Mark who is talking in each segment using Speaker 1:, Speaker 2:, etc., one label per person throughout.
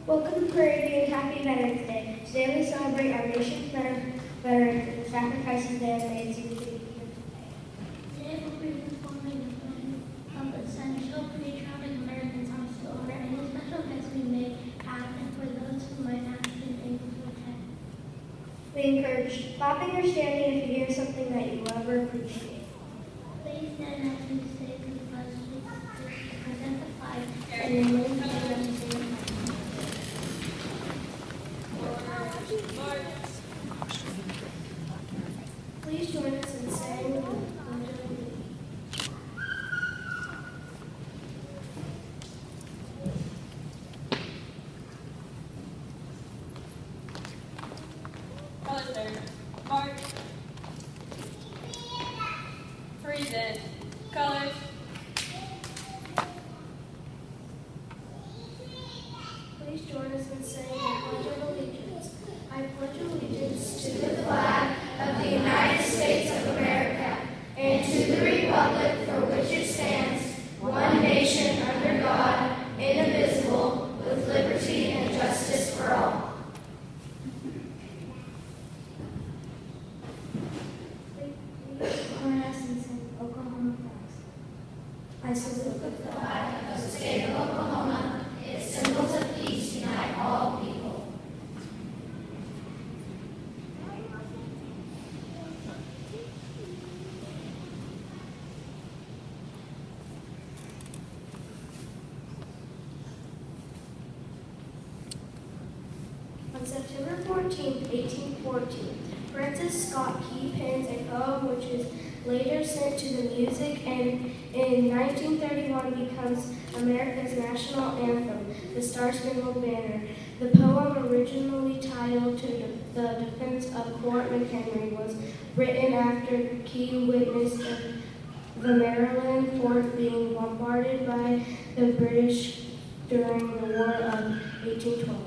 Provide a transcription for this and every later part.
Speaker 1: Welcome to Prairie and happy Veterans Day. Today we celebrate our nation's veterans and the sacrifices they have made to keep us safe.
Speaker 2: Today we'll be performing the film of essential patriotic American songs to honor any special guests we may have and for those who might not have been able to attend.
Speaker 1: We encourage clapping or standing if you hear something that you love or appreciate.
Speaker 2: Please stand as we say the pledge to present the flag and remain standing as we say the pledge.
Speaker 1: Please join us in saying the Pledge of Allegiance.
Speaker 3: Colors there. March. Freeze it. Colors.
Speaker 1: Please join us in saying the Pledge of Allegiance. I pledge allegiance to the
Speaker 4: flag of the United States of America and to the republic for which it stands, one nation under God, indivisible, with liberty and justice for all.
Speaker 1: Please join us in saying Oklahoma flags. I salute the flag
Speaker 4: Flag of the state of Oklahoma, its symbols of peace unite all people.
Speaker 1: On September 14, 1814, Francis Scott Key pens a poem which is later sent to the music and in 1931 becomes America's national anthem, the Star-Spangled Banner. The poem, originally titled "To the Defense of Fort McHenry," was written after Key witnessed the Maryland fort being bombarded by the British during the War of 1812.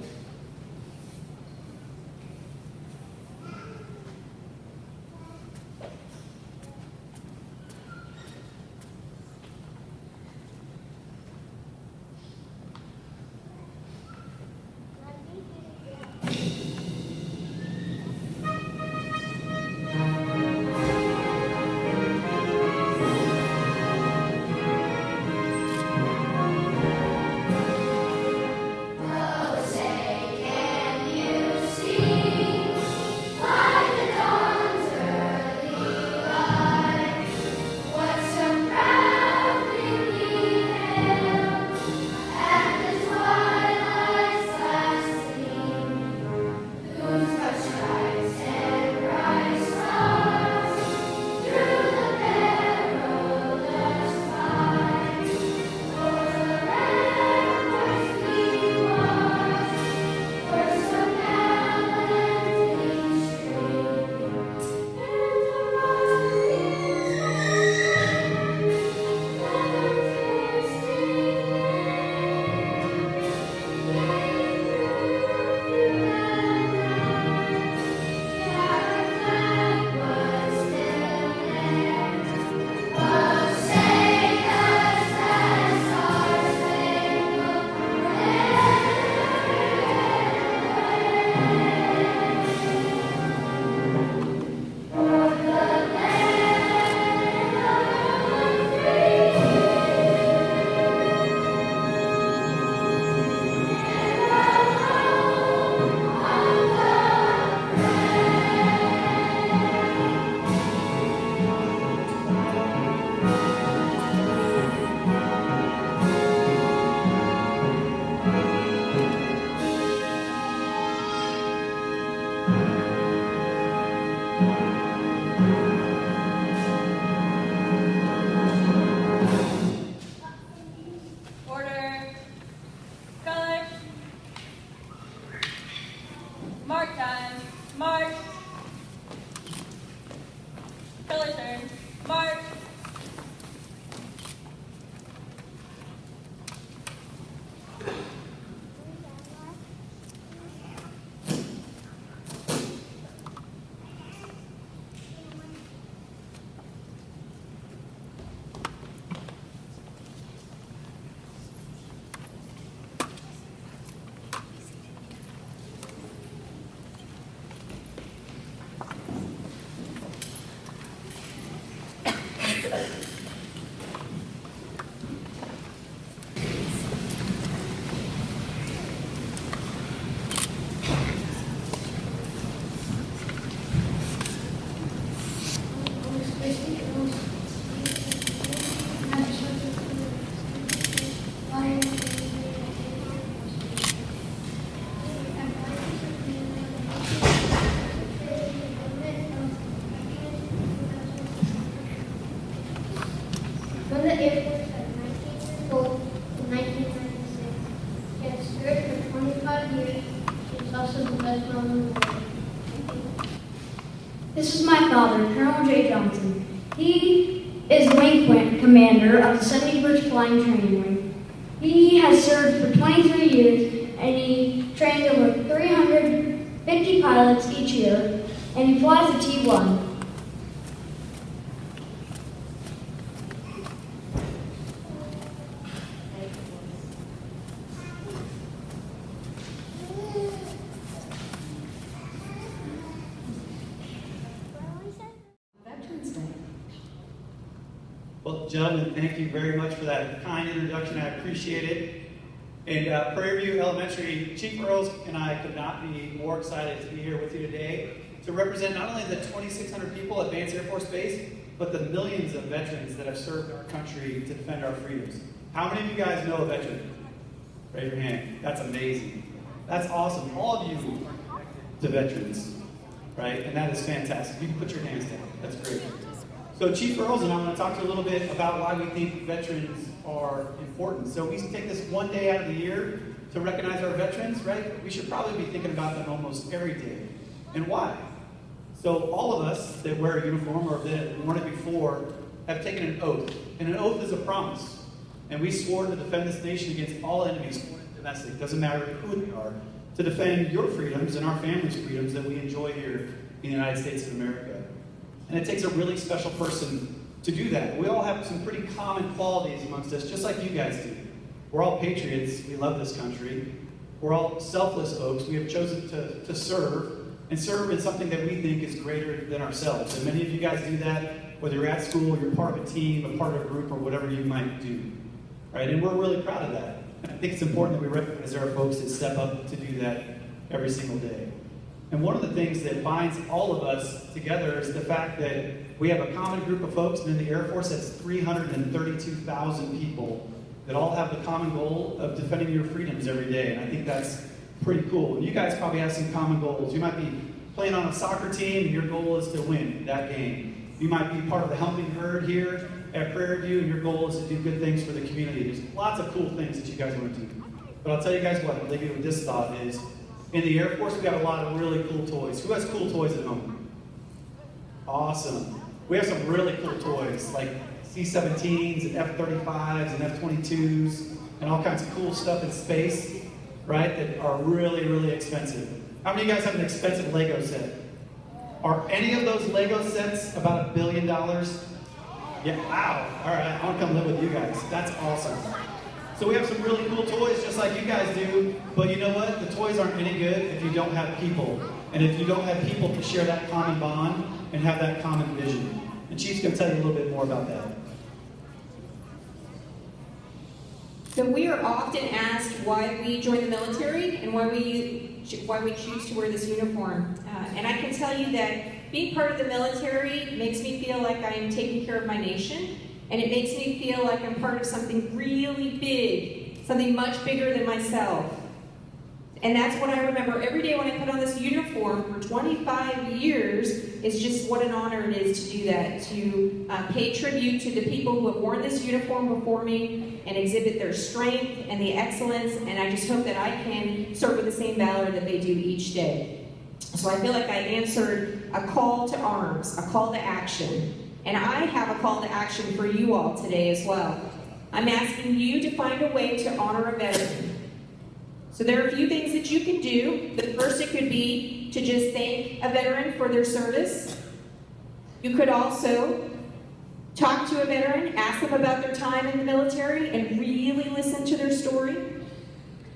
Speaker 4: Oh, say
Speaker 2: Air Force at 19 years old in 1996. She has served for 25 years. She is also the best mom in the world.
Speaker 5: This is my father, Colonel J. Johnson. He is Wing Commander of the 71st Flying Training Wing. He has served for 23 years, and he trained over 350 pilots each year, and he flies a T-1.
Speaker 6: Well, gentlemen, thank you very much for that kind introduction. I appreciate it. And Prairie Elementary, Chief Earls and I could not be more excited to be here with you today to represent not only the 2,600 people at Vance Air Force Base, but the millions of veterans that have served our country to defend our freedoms. How many of you guys know a veteran? Raise your hand. That's amazing. That's awesome. All of you are connected to veterans, right? And that is fantastic. You can put your hands down. That's great. So Chief Earls and I want to talk to you a little bit about why we think veterans are important. So we take this one day out of the year to recognize our veterans, right? We should probably be thinking about them almost every day. And why? So all of us that wear a uniform or that have worn it before have taken an oath. And an oath is a promise. And we swore to defend this nation against all enemies, foreign and domestic, doesn't matter who they are, to defend your freedoms and our family's freedoms that we enjoy here in the United States of America. And it takes a really special person to do that. We all have some pretty common qualities amongst us, just like you guys do. We're all patriots. We love this country. We're all selfless folks. We have chosen to serve, and serve in something that we think is greater than ourselves. And many of you guys do that, whether you're at school, you're part of a team, a part of a group, or whatever you might do. Right? And we're really proud of that. And I think it's important that we recognize there are folks that step up to do that every single day. And one of the things that binds all of us together is the fact that we have a common group of folks, and in the Air Force that's 332,000 people that all have the common goal of defending your freedoms every day. And I think that's pretty cool. And you guys probably have some common goals. You might be playing on a soccer team and your goal is to win that game. You might be part of the helping herd here at Prairie View and your goal is to do good things for the community. There's lots of cool things that you guys want to do. But I'll tell you guys what, I'll leave you with this thought is, in the Air Force, we have a lot of really cool toys. Who has cool toys at home? Awesome. We have some really cool toys, like C-17s and F-35s and F-22s and all kinds of cool stuff in space, right, that are really, really expensive. How many of you guys have an expensive Lego set? Are any of those Lego sets about $1 billion? Yeah, wow. All right, I want to come live with you guys. That's awesome. So we have some really cool toys just like you guys do, but you know what? The toys aren't any good if you don't have people. And if you don't have people to share that common bond and have that common vision. And Chief's going to tell you a little bit more about that.
Speaker 7: So we are often asked why we join the military and why we choose to wear this uniform. And I can tell you that being part of the military makes me feel like I am taking care of my nation. And it makes me feel like I'm part of something really big, something much bigger than myself. And that's what I remember every day when I put on this uniform for 25 years, is just what an honor it is to do that, to pay tribute to the people who have worn this uniform before me and exhibit their strength and the excellence, and I just hope that I can serve with the same valor that they do each day. So I feel like I answered a call to arms, a call to action. And I have a call to action for you all today as well. I'm asking you to find a way to honor a veteran. So there are a few things that you can do. The first, it could be to just thank a veteran for their service. You could also talk to a veteran, ask them about their time in the military, and really listen to their story.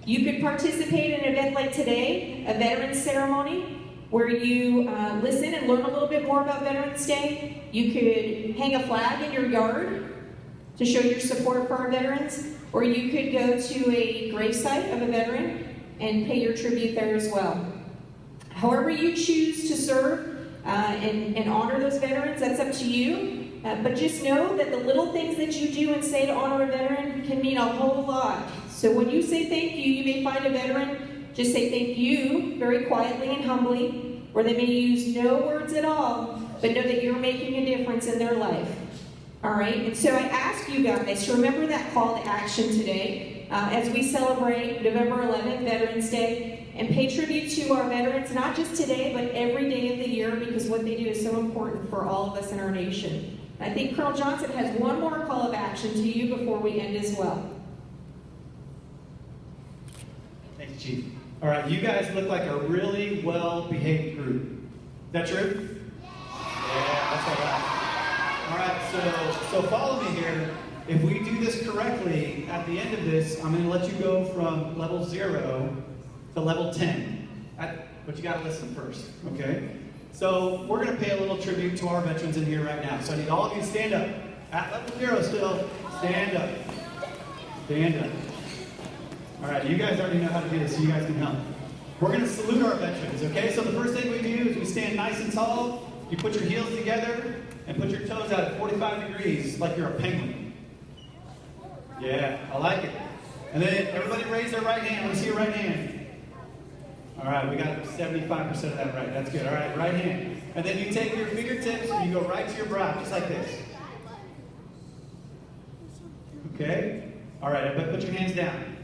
Speaker 7: You could participate in an event like today, a veterans ceremony, where you listen and learn a little bit more about Veterans Day. You could hang a flag in your yard to show your support for our veterans, or you could go to a gravesite of a veteran and pay your tribute there as well. However you choose to serve and honor those veterans, that's up to you. But just know that the little things that you do and say to honor a veteran can mean a whole lot. So when you say thank you, you may find a veteran, just say thank you very quietly and humbly, or they may use no words at all, but know that you're making a difference in their life. All right, and so I ask you guys to remember that call to action today as we celebrate November 11th, Veterans Day, and pay tribute to our veterans, not just today, but every day of the year, because what they do is so important for all of us in our nation. I think Colonel Johnson has one more call of action to you before we end as well.
Speaker 6: Thank you, Chief. All right, you guys look like a really well-behaved group. Is that true? Yeah, that's all right. All right, so follow me here. If we do this correctly, at the end of this, I'm going to let you go from level 0 to level 10. But you got to listen first, okay? So we're going to pay a little tribute to our veterans in here right now. So I need all of you to stand up. At level 0 still. Stand up. Stand up. All right, you guys already know how to do this, so you guys can help. We're going to salute our veterans, okay? So the first thing we do is we stand nice and tall. You put your heels together and put your toes out at 45 degrees like you're a penguin. Yeah, I like it. And then everybody raise their right hand. Let me see your right hand. All right, we got 75% of that right. That's good. All right, right hand. And then you take your fingertips and you go right to your brow, just like this. Okay? All right, everybody put your hands down.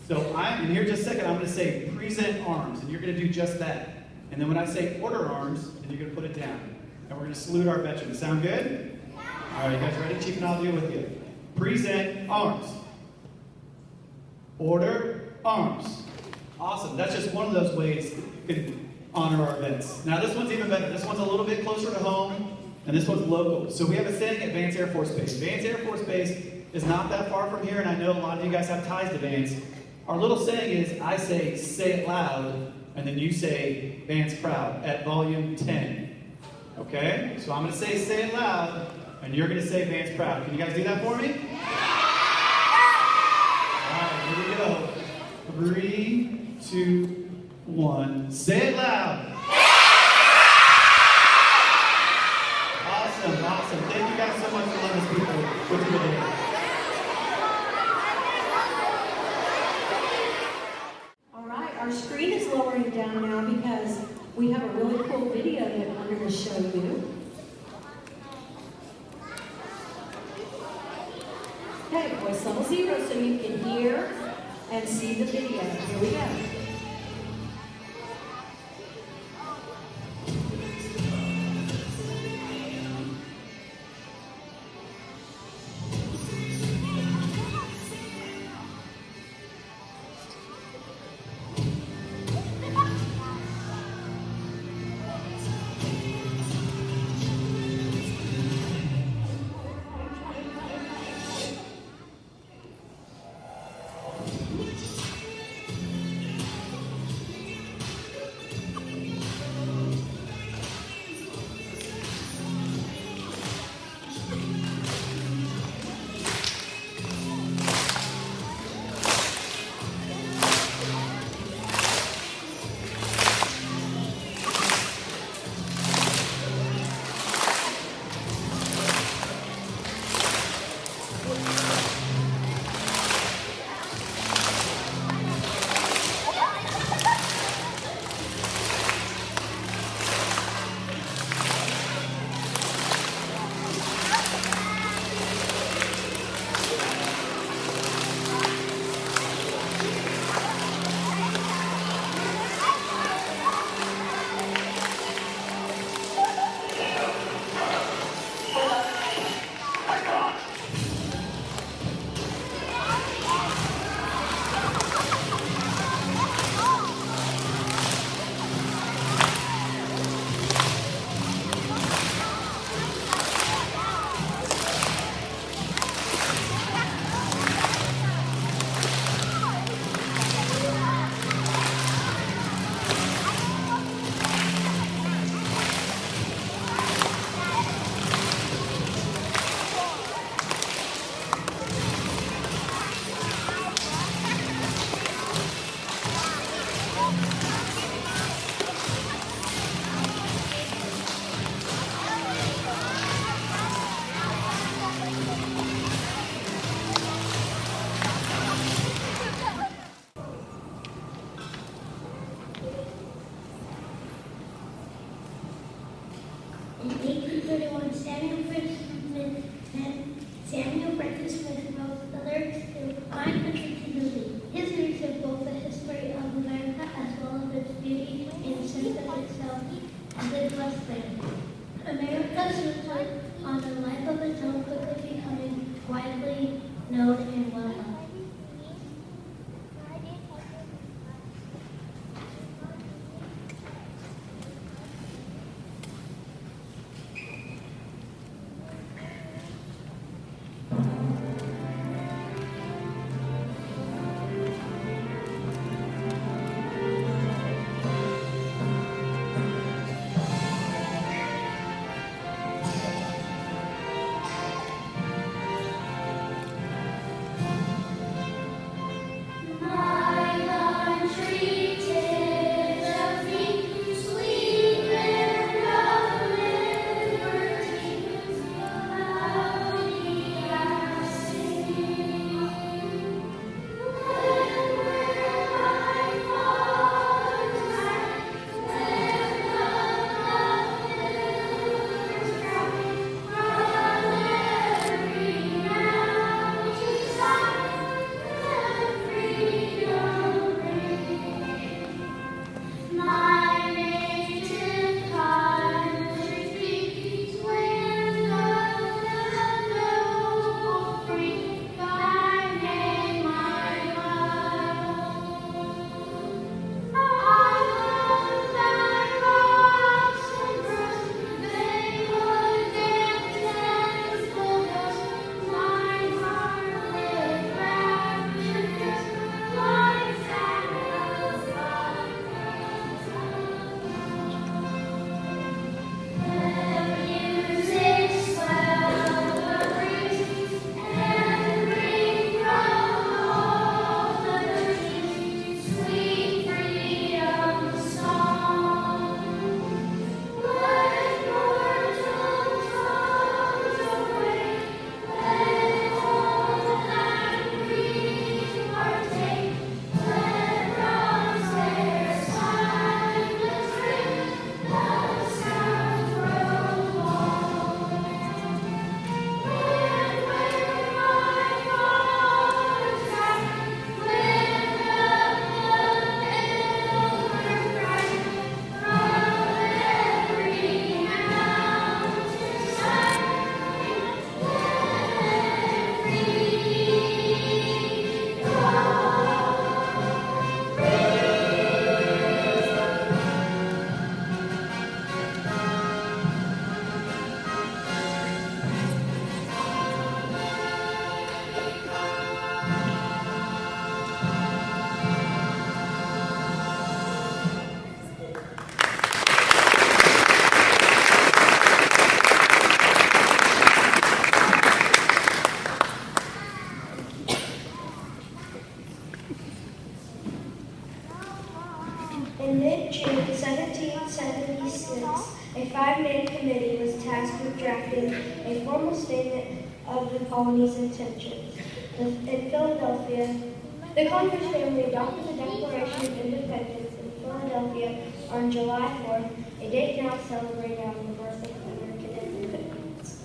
Speaker 6: So in here just a second, I'm going to say present arms, and you're going to do just that. And then when I say order arms, then you're going to put it down. And we're going to salute our veterans. Sound good? All right, you guys ready? Chief and I'll deal with you. Present arms. Order arms. Awesome. That's just one of those ways that you can honor our vets. Now this one's even better. This one's a little bit closer to home, and this one's local. So we have a saying at Vance Air Force Base. Vance Air Force Base is not that far from here, and I know a lot of you guys have ties to Vance. Our little saying is, I say it loud, and then you say Vance proud at volume 10. Okay? So I'm going to say it loud, and you're going to say Vance proud. Can you guys do that for me? All right, here we go. 3, 2, 1. Say it loud. Awesome, awesome. Thank you guys so much for letting us people with you today.
Speaker 7: Our screen is lowering down now because we have a really cool video that we're going to show you. Okay, voice level 0 so you can hear and see the video. Here we go.
Speaker 2: In 1831, Samuel Francis Samuel Francis Smith wrote the lyrics to My Country to Movie. His lyrics of both the history of America as well as its beauty and sense of itself as it was then. America soon took on a life of its own, quickly becoming widely known and well loved.
Speaker 1: In mid-June 1776, a five-man committee was tasked with drafting a formal statement of the colony's intentions. In Philadelphia, the Congress family adopted the Declaration of Independence in Philadelphia on July 4th, a date now celebrated on the birth of American independence.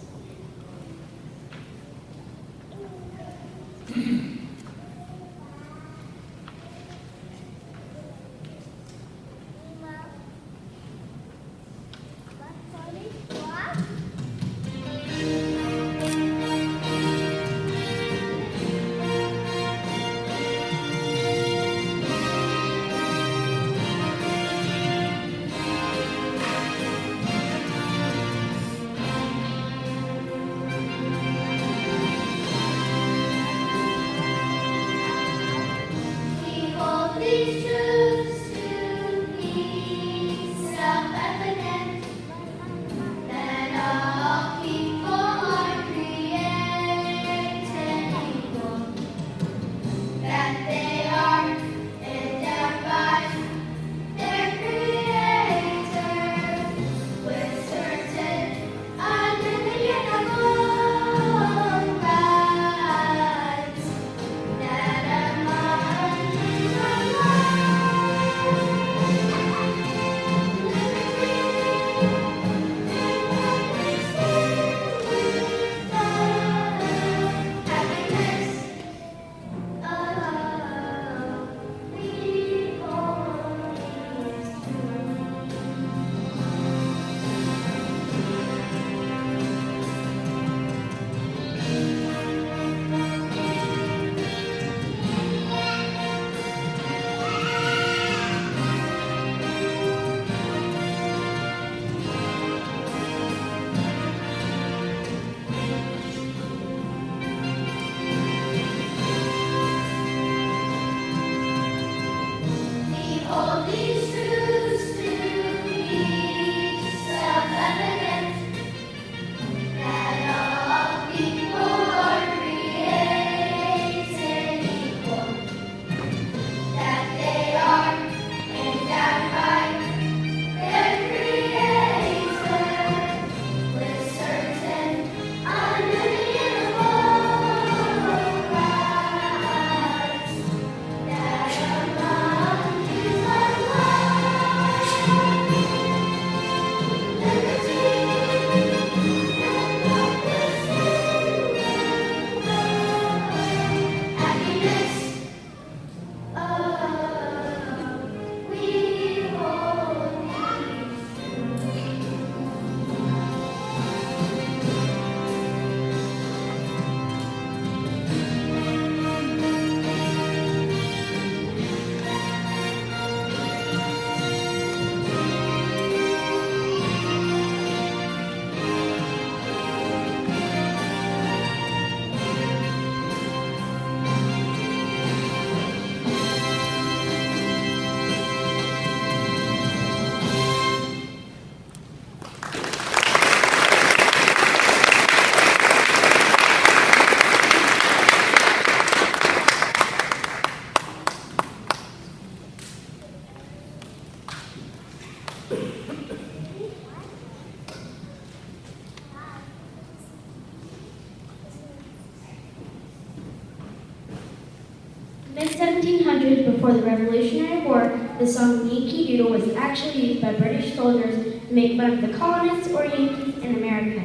Speaker 5: Mid-1700s, before the Revolutionary War, the song Yankee Doodle was actually used by British soldiers to make fun of the colonists or Yankees in America.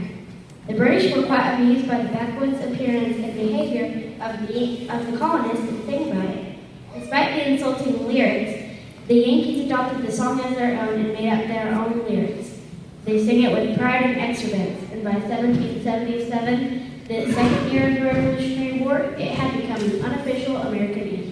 Speaker 5: The British were quite amused by the backwoods appearance and behavior of the colonists and sang about it. Despite the insulting lyrics, the Yankees adopted the song as their own and made up their own lyrics. They sang it with pride and extravagance, and by 1777, the second year of the Revolutionary War, it had become an unofficial American anthem.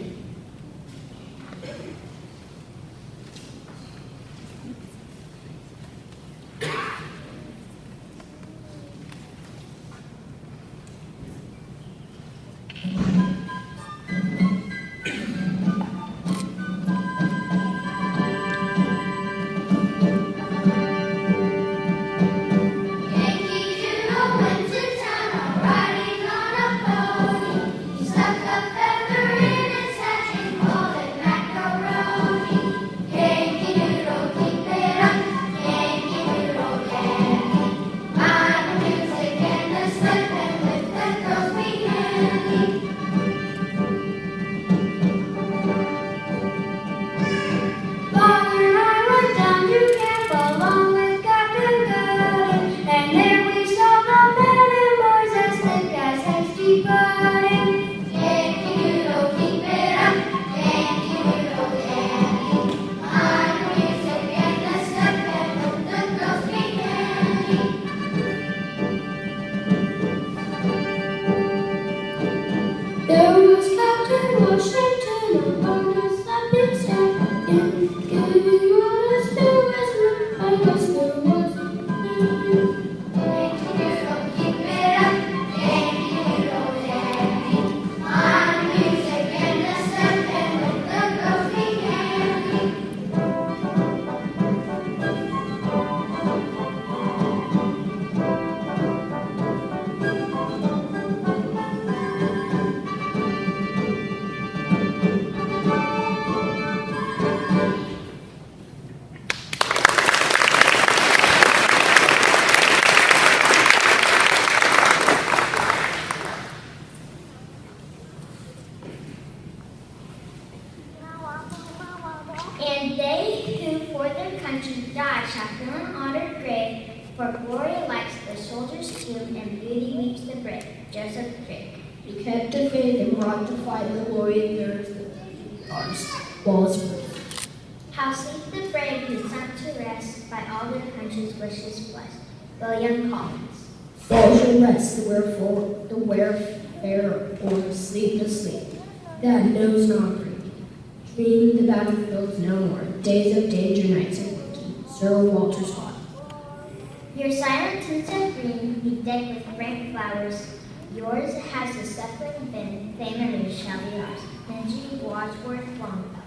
Speaker 4: Yankee Doodle went to town riding on a pony. He stuck a feather in his hat and called it macaroni. Yankee Doodle, keep it up. Yankee Doodle, Yankee. Mind the music and the slip, and with the girls be handy. Father and I went down to camp along with Captain Gooden, and there we saw the men and boys as thick as hasty pudding. Yankee Doodle, keep it up. Yankee Doodle, Yankee. Mind the music and the step, and with the girls be handy. There was Captain Washington upon his stepping stone. Giving orders to his men, I guess there was a man. Yankee Doodle, keep it up. Yankee Doodle, Yankee. Mind the music and the step, and with the girls be handy.
Speaker 2: And they who for their country die shall fill an honored grave, for glory lights the soldier's tomb, and beauty weeps the brave. Joseph Drake.
Speaker 8: He kept the faith and brought to fight the glory and theirs the arms, walls free.
Speaker 2: How sleep the brave who sunk to rest, by all their country's wishes blessed. William Collins.
Speaker 8: Fall shall rest the wherefore, the wayfarer, or sleep to sleep, that knows not grief. Dream the battlefields no more, days of danger, nights of working. Sir Walter Scott.
Speaker 2: Your silent tints of green be decked with rank flowers. Yours has the suffering been, fame and news shall be ours. Benji Wadsworth Longfellow.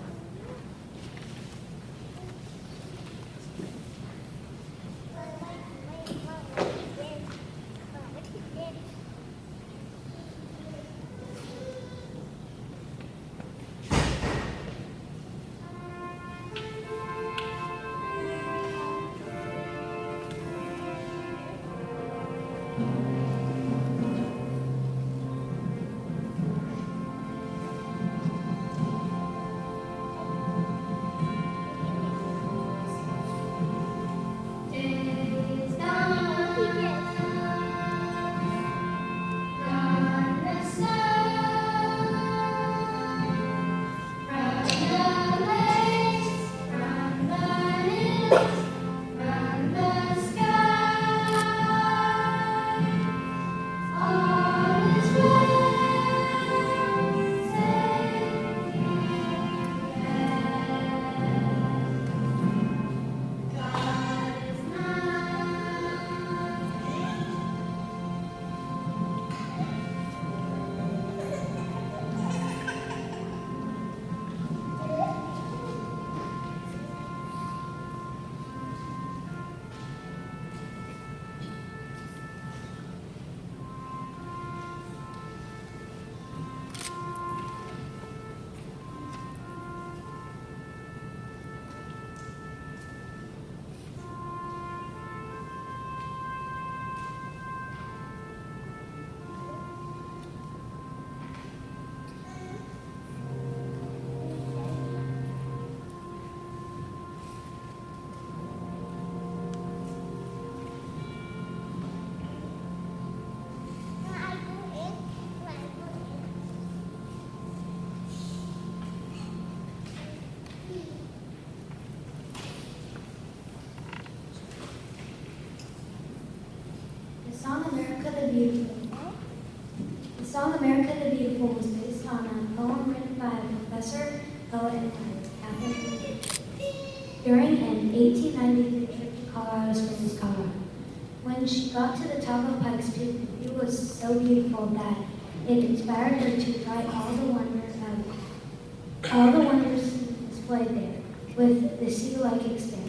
Speaker 9: song America the Beautiful was based on a poem written by Professor, poet, and writer Catherine Riggio during an 1893 trip to Colorado Springs, Colorado. When she got to the top of Pikes Peak, the view was so beautiful that it inspired her to write all the wonders displayed there, with the sea-like expanse.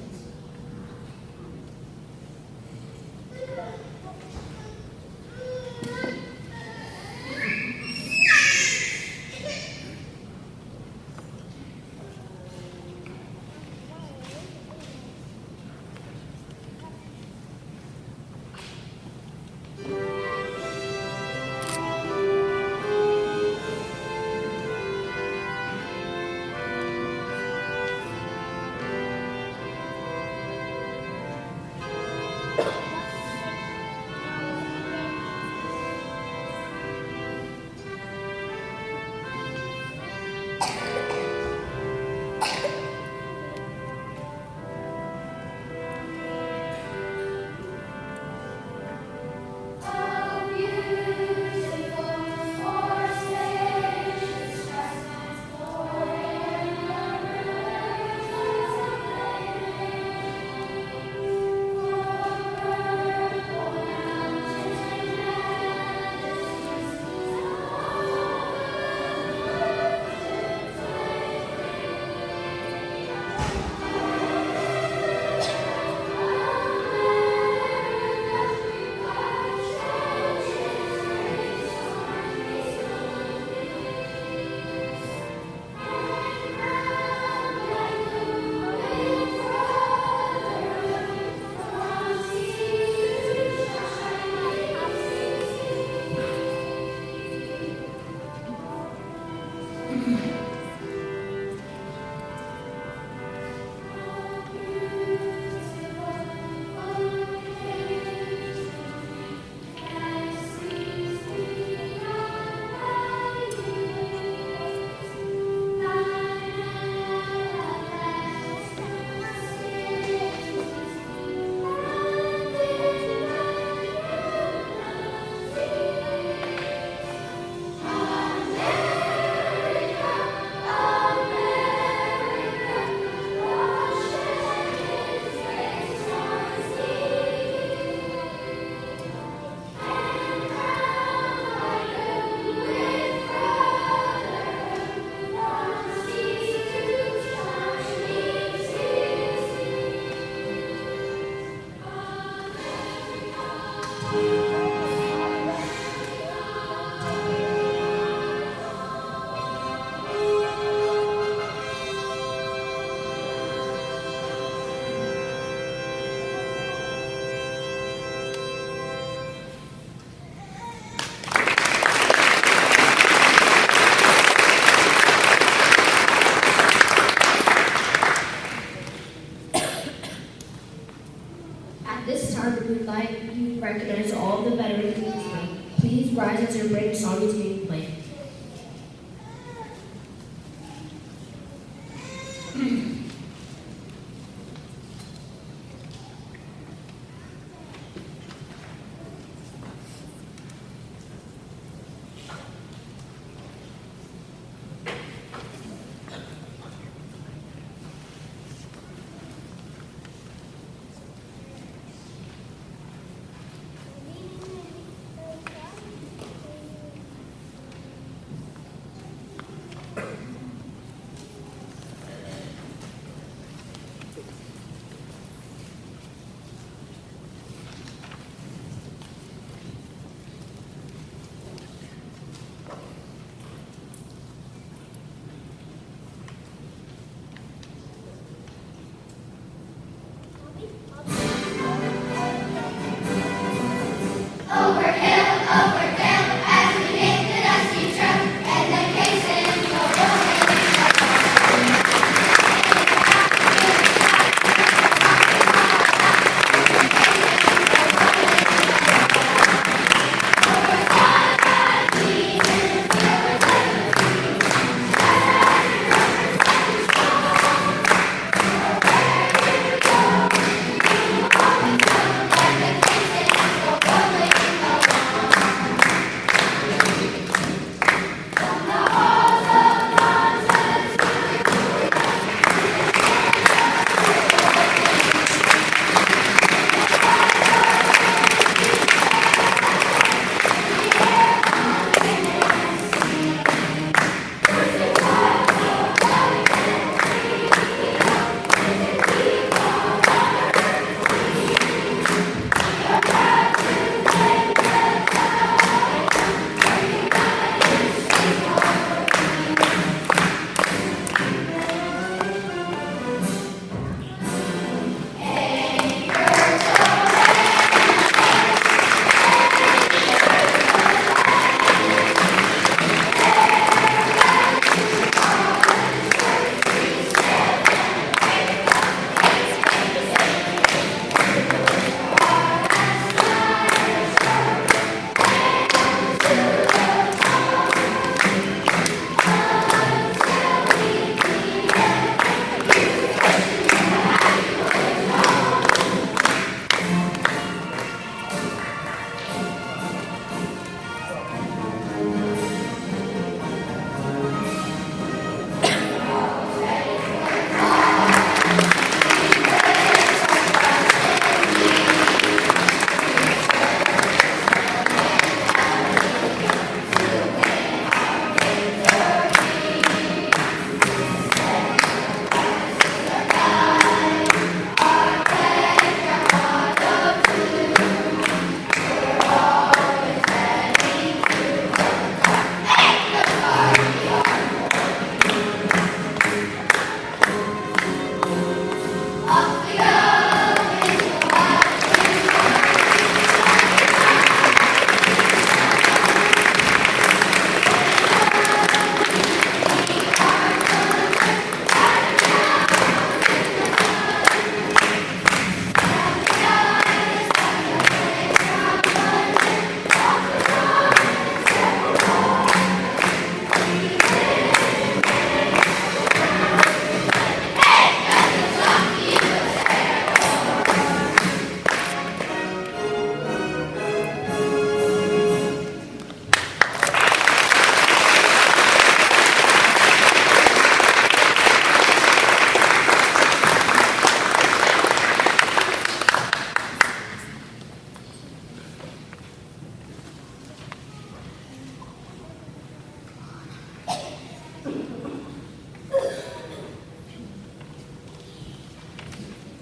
Speaker 8: At this time, we would like you to recognize all the veterans in this room. Please rise as your brave song is being played.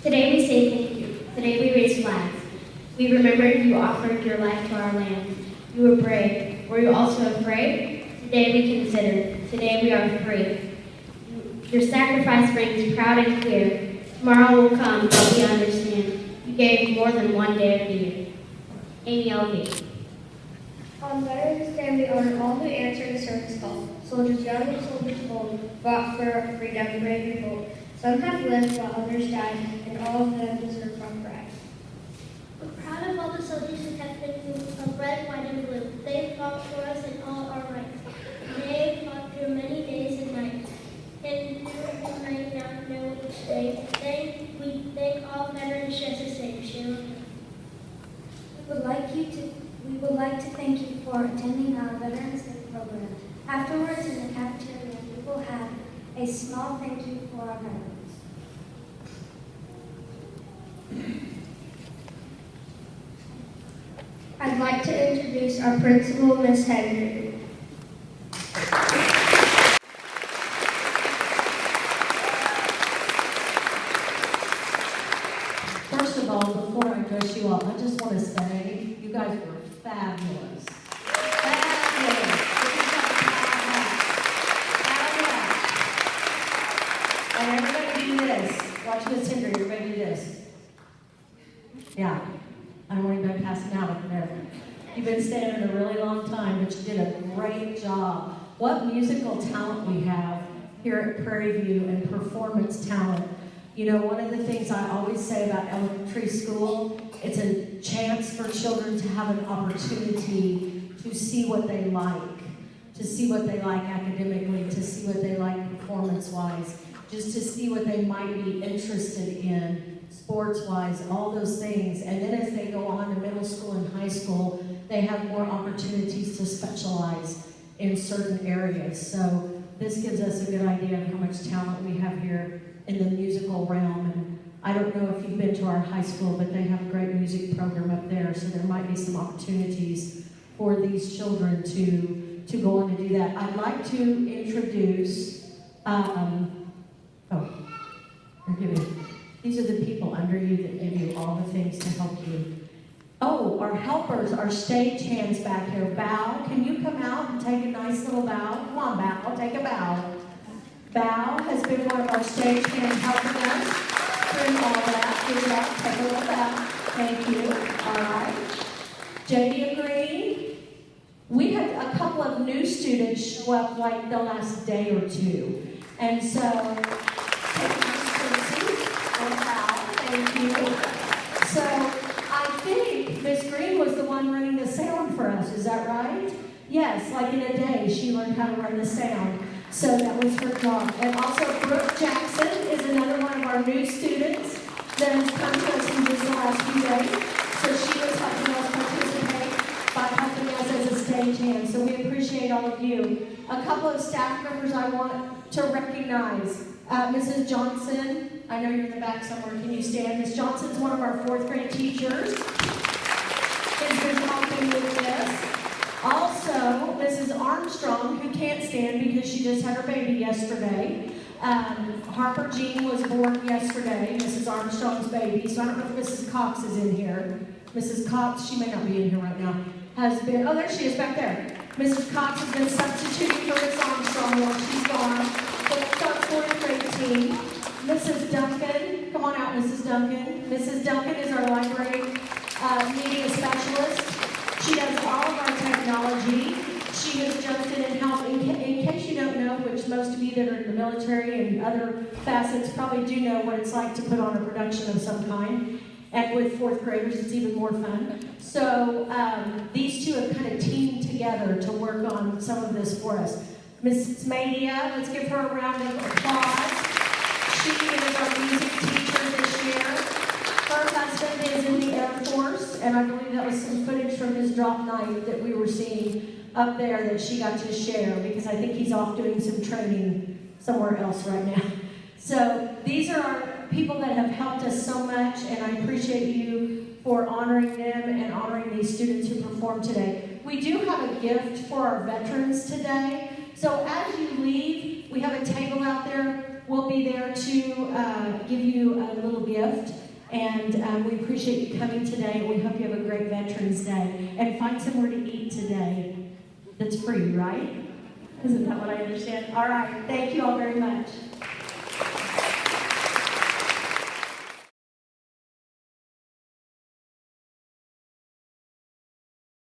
Speaker 2: Today we say thank you. Today we raise flags. We remembered you offered your life to our land. You were brave. Were you also afraid? Today we consider. Today we are free. Your sacrifice rings proud and clear. Tomorrow will come, but we understand. You gave more than one day of the year. Amy L.V.
Speaker 1: On Veterans Day, we honor all who answered the service call. Soldiers young and soldiers old fought for freedom, brave and bold. Some have lived while others died, and all of them deserve our pride.
Speaker 2: We're proud of all the soldiers who have been through red, white, and blue. They fought for us in all our rights. They fought through many days and nights. And you might not know which day. We thank all veterans just the same. Sheila.
Speaker 9: We would like to thank you for attending our Veterans Day program. Afterwards, in the cafeteria, we will have a small thank you for our veterans.
Speaker 1: I'd like to introduce our principal, Miss Henry.
Speaker 10: First of all, before I dress you up, I just want to say you guys were fabulous. Fabulous. And everybody do this. Watch Miss Hendry, everybody do this. Yeah. I don't want anybody passing out up there. You've been standing a really long time, but you did a great job. What musical talent we have here at Prairie View and performance talent. You know, one of the things I always say about elementary school, it's a chance for children to have an opportunity to see what they like, to see what they like academically, to see what they like performance-wise, just to see what they might be interested in sports-wise, all those things. And then as they go on to middle school and high school, they have more opportunities to specialize in certain areas. So this gives us a good idea of how much talent we have here in the musical realm. And I don't know if you've been to our high school, but they have a great music program up there, so there might be some opportunities for these children to go on to do that. I'd like to introduce, forgive me. These are the people under you that give you all the things to help you. Oh, our helpers, our stage hands back here. Bow, can you come out and take a nice little bow? Come on, Bow, take a bow. Bow has been one of our stage hands helping us through all that. Good job, take a little bow. Thank you. All right. JD Green. We had a couple of new students show up like the last day or two. And so, take a nice curtsy and bow. Thank you. So, I think Miss Green was the one running the sound for us. Is that right? Yes, like in a day, she learned how to run the sound. So that was her job. And also Brooke Jackson is another one of our new students that has come to us in just the last few days. So she was helping us participate by helping us as a stagehand. So we appreciate all of you. A couple of staff members I want to recognize. Mrs. Johnson, I know you're in the back somewhere. Can you stand? Ms. Johnson's one of our 4th grade teachers. Has been helping with this. Also, Mrs. Armstrong, who can't stand because she just had her baby yesterday. Harper Jean was born yesterday, Mrs. Armstrong's baby. So I don't know if Mrs. Cox is in here. Mrs. Cox, she may not be in here right now, has been, oh, there she is back there. Mrs. Cox has been substituting for Miss Armstrong while she's gone. So that's our 4th grade team. Mrs. Duncan, come on out, Mrs. Duncan. Mrs. Duncan is our library media specialist. She does all of our technology. She has jumped in and helped. In case you don't know, which most of you that are in the military and other facets probably do know what it's like to put on a production of some kind. And with 4th graders, it's even more fun. So these two have kind of teamed together to work on some of this for us. Miss Csizmadia, let's give her a round of applause. She is our music teacher this year. Her husband is in the Air Force, and I believe that was some footage from his drop night that we were seeing up there that she got to share, because I think he's off doing some training somewhere else right now. So these are our people that have helped us so much, and I appreciate you for honoring them and honoring these students who performed today. We do have a gift for our veterans today. So as you leave, we have a table out there. will be there to give you a little gift. And we appreciate you coming today. We hope you have a great Veterans Day. And find somewhere to eat today that's free, right? Isn't that what I understand? All right. Thank you all very much.